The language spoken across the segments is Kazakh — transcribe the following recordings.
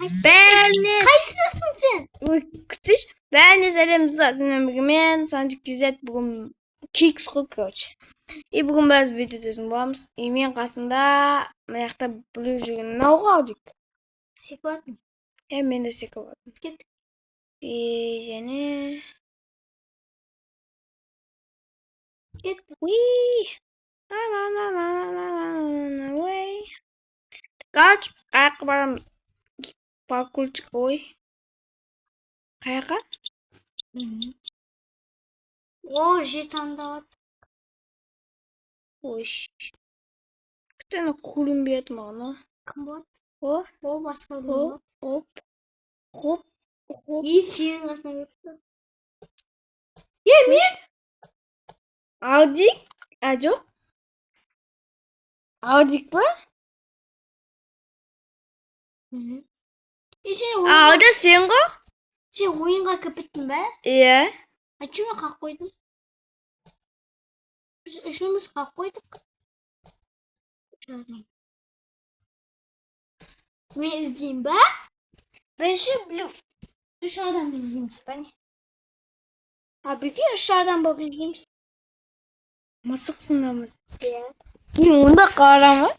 Бәріне Қайсысың сен? күтсеш, бәріне сәлем мен Санжик Кизет бүгін кикс қой, короче. И бүгін біз видео түсіретін боламыз. И мен қасымда мына жақта біліп жүрген мынауға аудик. Секунд. Мен де секунд. Кеттік. И және Кеттік. Короче, қаяққа барамыз. Паркурчик, ой. Қаяққа? О, жетандават. Ой. Күтені күлінбеді маған, Кім болады? О, басқа болады. Хоп. И сенің қасына кетті. Мен? Аудик? Жоқ. Аудик па? Ауда сен ғой? Сен ойынға кіріп бе? Иә. Чүме қақ қойдың? Біз үшіміз қақ қойдық. Мен іздеймін ба? Бірінші білу. Үш адам іздейміз ба не? Бірге үш адам болып іздейміз. Мысықсыңдамыз. Иә. Онда қарама.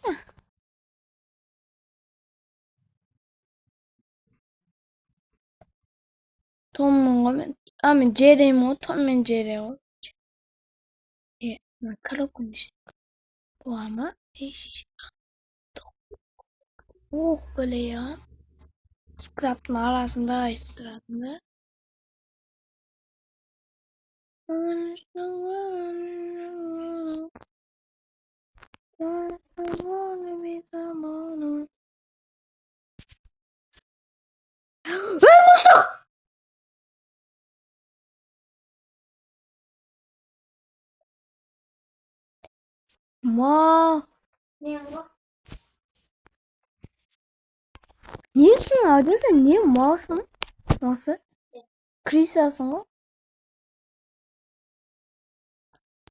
Томның ғой мен. Мен Джереймін ғой. Том мен Джерей ғой. Мен коробканың ішінде. Бола ма? Böyle ya. Scrap'ın arasında istirahatında. Ma. Niyesin abi sen niye malsın? Nasıl? Krisasın o?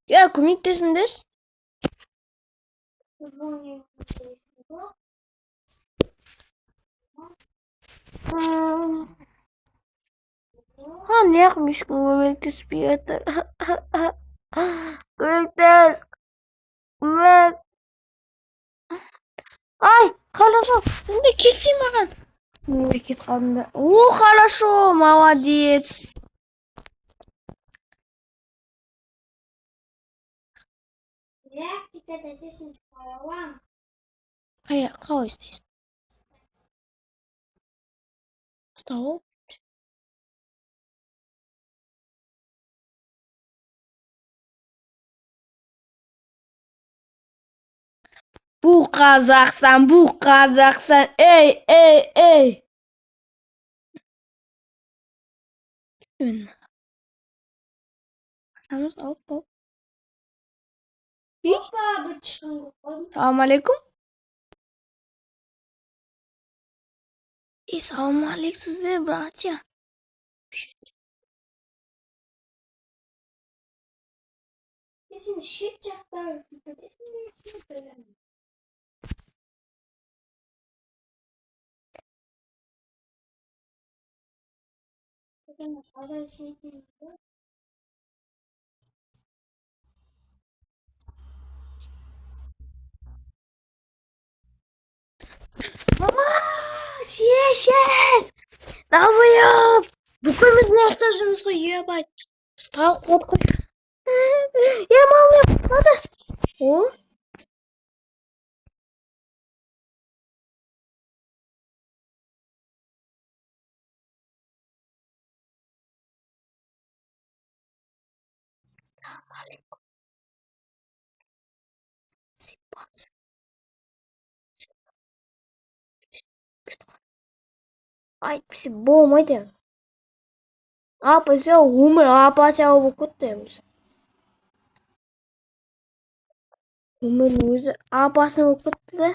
Ya komiktesindir. Ha ne yapmış komiktes bir yeter. Komiktes. Ай, хорошо. Енді кетсей маған. Мемлекет қалдым. О, хорошо, молодец. Қалай істейсің? Ұстау? Бұл Қазақстан, ей. Самыз, оп. Салам алейкум. Салам алейкум сізде, братья. Сен шет жақта кетесің. Шешес! Давай! Бүкіліміз нәқті жұмысқа ебать. Стау қотқыш. Малы, қады. О? Ай, пісі болмайды. Апасы өмір, апасы болып көттеміз. Өмір өзі апасы болып көтті де.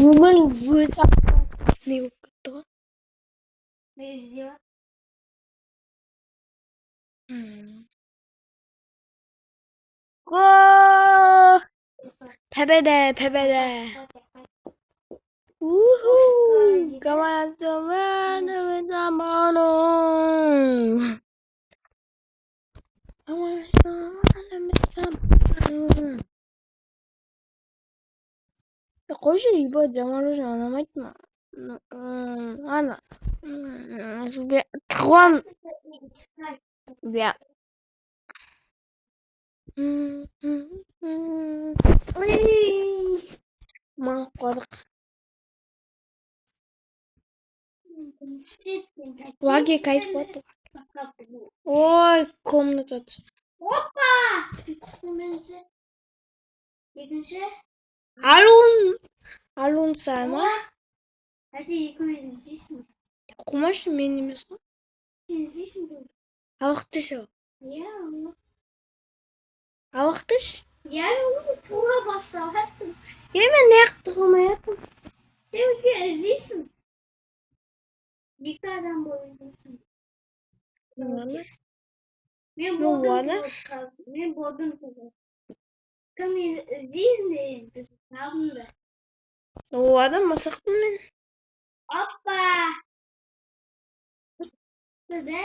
Өмір өзі апасы не болып көтті ғой. Мен іздеймін. Пәбеде. Qo'sha ibo zamonaviy onamaytma. Ana. Trom. Ja. Man qo'rq. Ваги кайф болду. Ой, комната. Опа! Екінші. Алун сайма. Hadi yıkamayı izleysin. Kumaş men емес қой. İzleysin de. Алықтыш о. Ya Allah. Алықтыш? Ya onu tuğa bastı. Hattım. Мен неяқты қылмайатым. Demek ki izleysin. Bir adam boyu izleysin. Нормально. Ben Ну boğdum ладно. tuğa. Ben boğdum tuğa. Kami izleyin de. Kaldım da. Ладно, мысықпын мен. Hoppa. Şurada.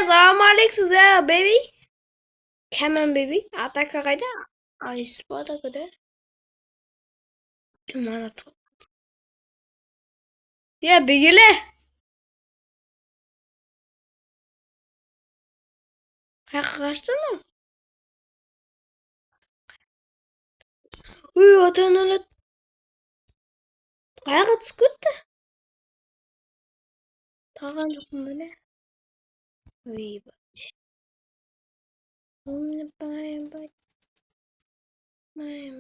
Assalamualaikum baby. Come on baby. Атака қайда? Айспада куде? Мана тұр. бегеле. Қайқа қаштың? Ата-аналар қайға түсіп кетті? Таған жоқпын біле. Бәтше. Байым.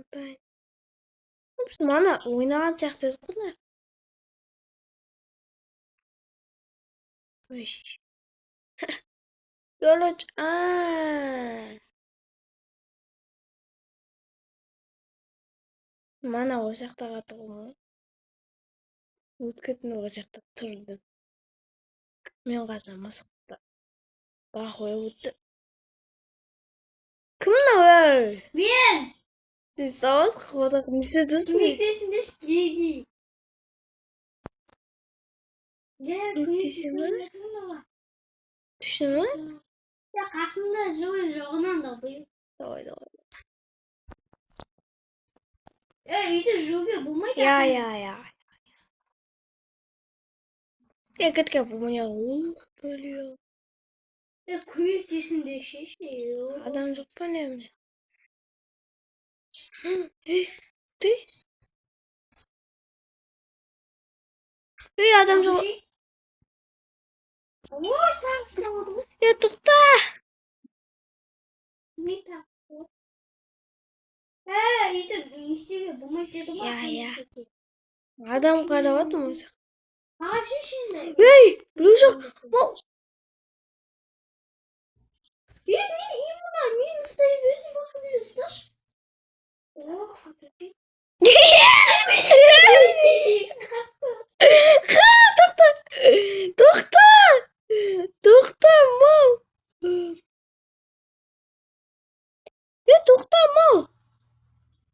Біз мана ойнаған сияқты едік қой. Görüş. Мана ол жақта қатығым ғой. Өткетін ол жақта тұрдым. Мен қазір мысықты бақылай өтті. Кім мынау ей? Ben. Сен сауат қодақ не істедіңіз? Mektesin de giygi. Mektesin mi? Düştü mü? Ya aslında жоғынан da бұйық. Давай. Үйді жүге болмайды. Я. Кетке бұл міне бөліyor. Көмектесін де шеше. Адам жоқ па не? Ты? Адам жоқ. Ой, тағысына оды. Тоқта. Не тағысы? Үйді істеге болмайды деді ма? Я. Адам қарап атым осы. Шешенді. Ей, білу жоқ. Мен ұстайып өзі басқа бір ұсташ. Тоқта, мау. Тоқта, мау.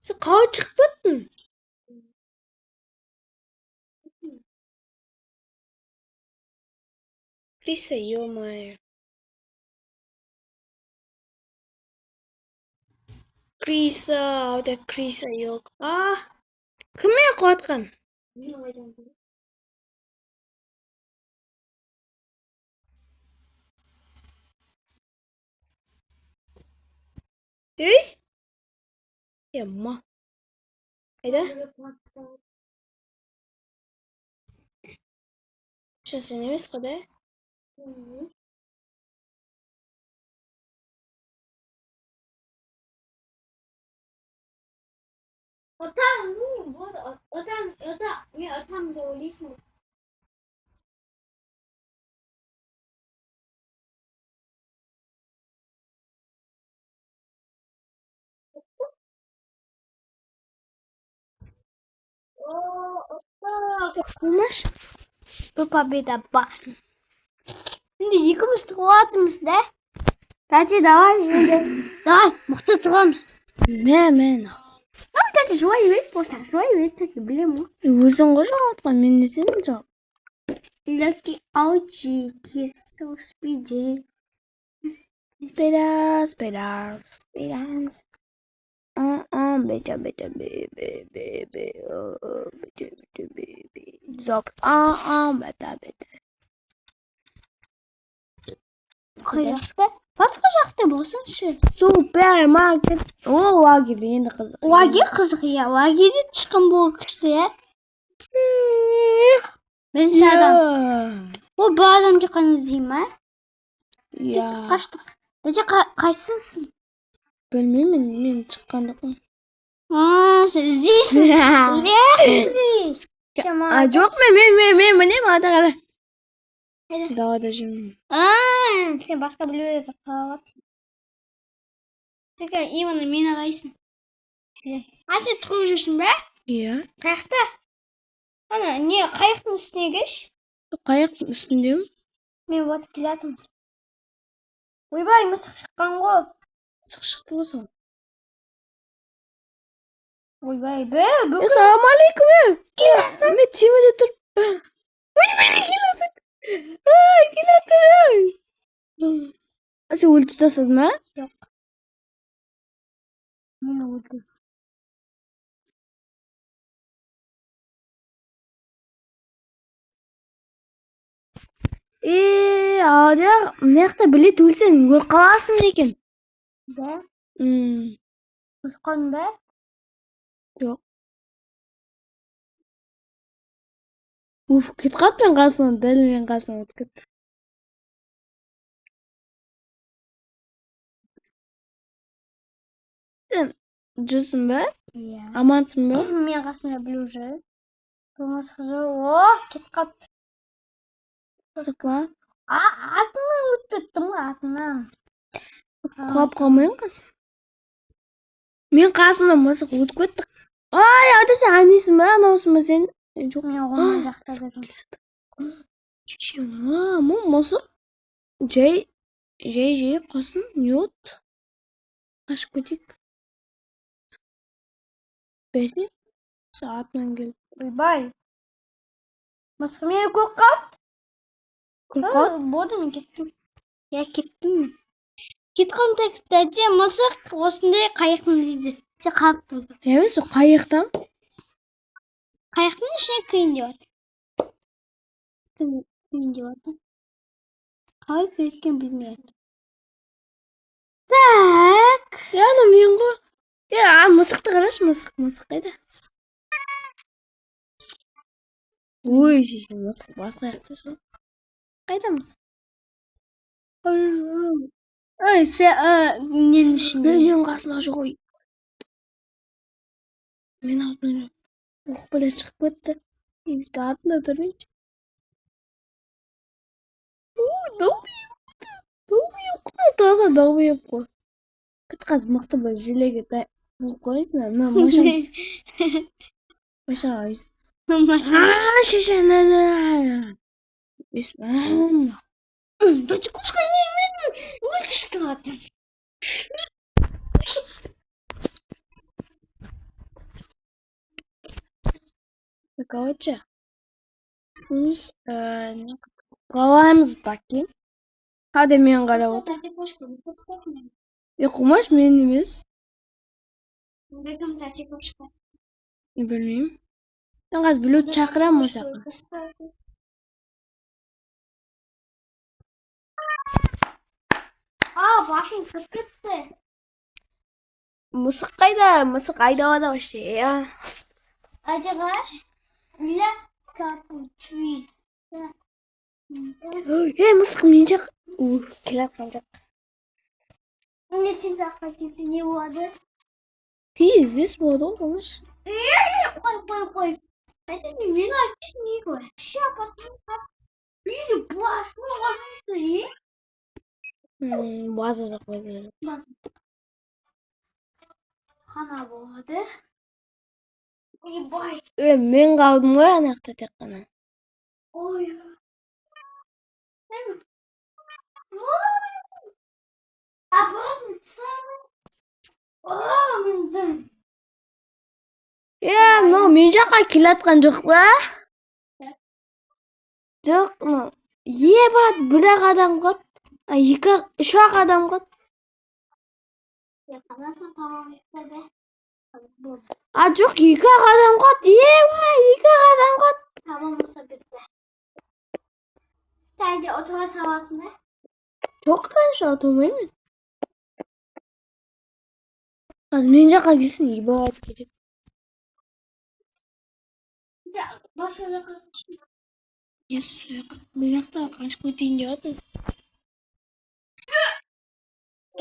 Сен қалай шығып кеттің? Криса, ё-моё. Криса, ода Криса жоқ. Кім мен қуатқан? Ей? Ма. Қайда? Сен емес қой да? Мен атам да ойлайсың. Кумаш? Бұл победа бар. Енді екіміз тұрғатымыз, да? Тәте, давай, мықты тұрамыз. Мен. Тати жуай просто жуай тати блему. Өзің ғой жоғалтқан, мен не сенің жоқ. Lucky Ouchie kiss so speedy. Espera. Beta, baby. Zop. Beta. Қайрақты. Басқа жақта болсыншы. Супермаркет. О, лагерь енді қызық. Лагерь қызық, иә. Лагерьде тышқан болғысы, иә. Бірінші адам. О, бір адамды қана іздеймін, ә? Иә. Қаштық. Дәде қайсысың? Білмеймін, мен шыққанды қой. Сен іздейсің. Жоқ, мен мінем, ата қара. Қайда? Далада жүрмін. Сен басқа біреуді қалаватсың. Сен именно мені ағайсың. Сен тұрып жүрсің бе? Иә. Қаяқта? Ана, не, қайықтың үстіне кеш? Қайықтың үстіндемін. Мен батып келатым. Ойбай, мысық шыққан ғой. Мысық шықты ғой сол. Ойбай, Ассалаумағалейкум. Мен темеде тұрып. Ойбай, келатыр. Сен өлтіріп тастадың ма? Жоқ. Мен өлдім. Ада, мына жақта білет өлсең өліп қаласың екен. Да? Өліп Ұшқан ба? жоқ. Кетіп қалды мен қасынан, дәл мен қасынан өтіп кетті. Сен жүрсің бе? Иә. Амансың ба? Мен қасымда білу жүр. Мысық жүр. Кетіп қалды. Мысық па? Атынан өтіп кеттім ғой, атынан. Құлап қалмайын қыз. Мен қасымда мысық өтіп кетті. Ада сен анисың ба, анаусың ба сен? Жоқ. Мен оған жақта жүрмін. Мысық жай қосын, не от? Қашып кетейік. Бәсіне? Сағатынан келіп. Ойбай. Мысық мені көріп қалды. Көріп қалды? Болды, мен кеттім. Я кеттім мен. Кеткен тәкістәде мысық осындай қайықтың дейді. Сен қалып болды. Мен сол қайықтан? Қайықтың ішіне кірейін деп жатыр. Кірейін деп жатыр. Қалай кіреткен білмей жатыр. Так. Ана мен ғой. Мысықты қарашы, мысық қайда? Ой, мысық басқа жақта сол. Қайда мысық? Ой, ненің ішінде? Мен қасына жоқ ой. Мен алтын оқ біле шығып кетті. Емшті атында тұрайыншы. Долбайып таза долбайып қой. Күт қазір мықты бір желеге бұлып қойыңыз. Мына машина айыз. Шешен. Дочь кушка не что-то. Короче, сіз қалаймыз баки. Hadi мен қарап отыр. Қумаш мен емес. Білмеймін. Мен қазір біреуді шақырамын осы жаққа. Башың кіріп кетті. Мысық қайда? Мысық айдалада вообще. Acaba la cartouche. Мысық мен жақ. Келіп жатқан жақ. Не сен жаққа кетсе не болады? Здесь болады ғой, қумаш. Қой. Әйтеуір мен айтып не вообще опасно. Или басын аласың. База жоқ қойды. Қана болады. Ойбай. Мен қалдым ғой ана жақта тек қана. Ой. Обратно сам. Мен Но мен жаққа келатқан жоқ па? Жоқ, ебат, бір-ақ адам қалды. Үш-ақ адам қалды. Жоқ, екі-ақ адам қалды. Екі-ақ адам қалды. Tamamsa bitti. Sence oturma savası mı? Жоқ, kanka, отырмаймын. Қазір мен жаққа келсін, ебат кетеді. Başka Бұл жақта қашып кетейін деп жатыр.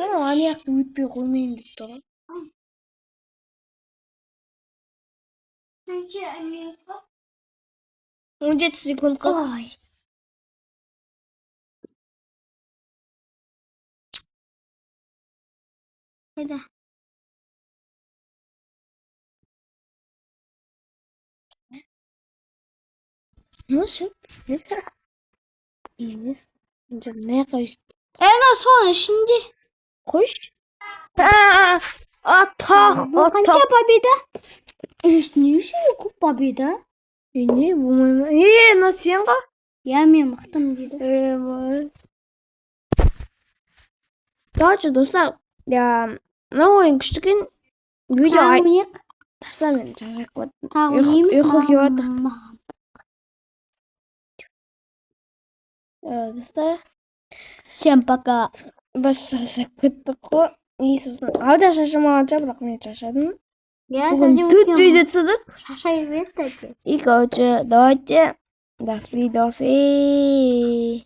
Ана жақты өтпей қоймайын деп тұрған. Sence Amerika? 17 секунд қалды. Ой. Hadi. Nasıl? Ne sıra? İyiyiz. Ne koş? En son şimdi. Koş. Atak. Kanka победа? Не еще победа? Ne bu? Nasıl yanга? Я мен мақтым дейді. Короче, достар, мына ойын күштікен видео тастамен жарақ болады. Ұйқы келіп жатыр. Достар, Всем пока. біз шаршап кеттік қой. И сосын алда шаршамағанша, бірақ мен шаршадым. Бүгін 4 видео түсірдік. Шаршай берді. И, короче, давайте до свидания.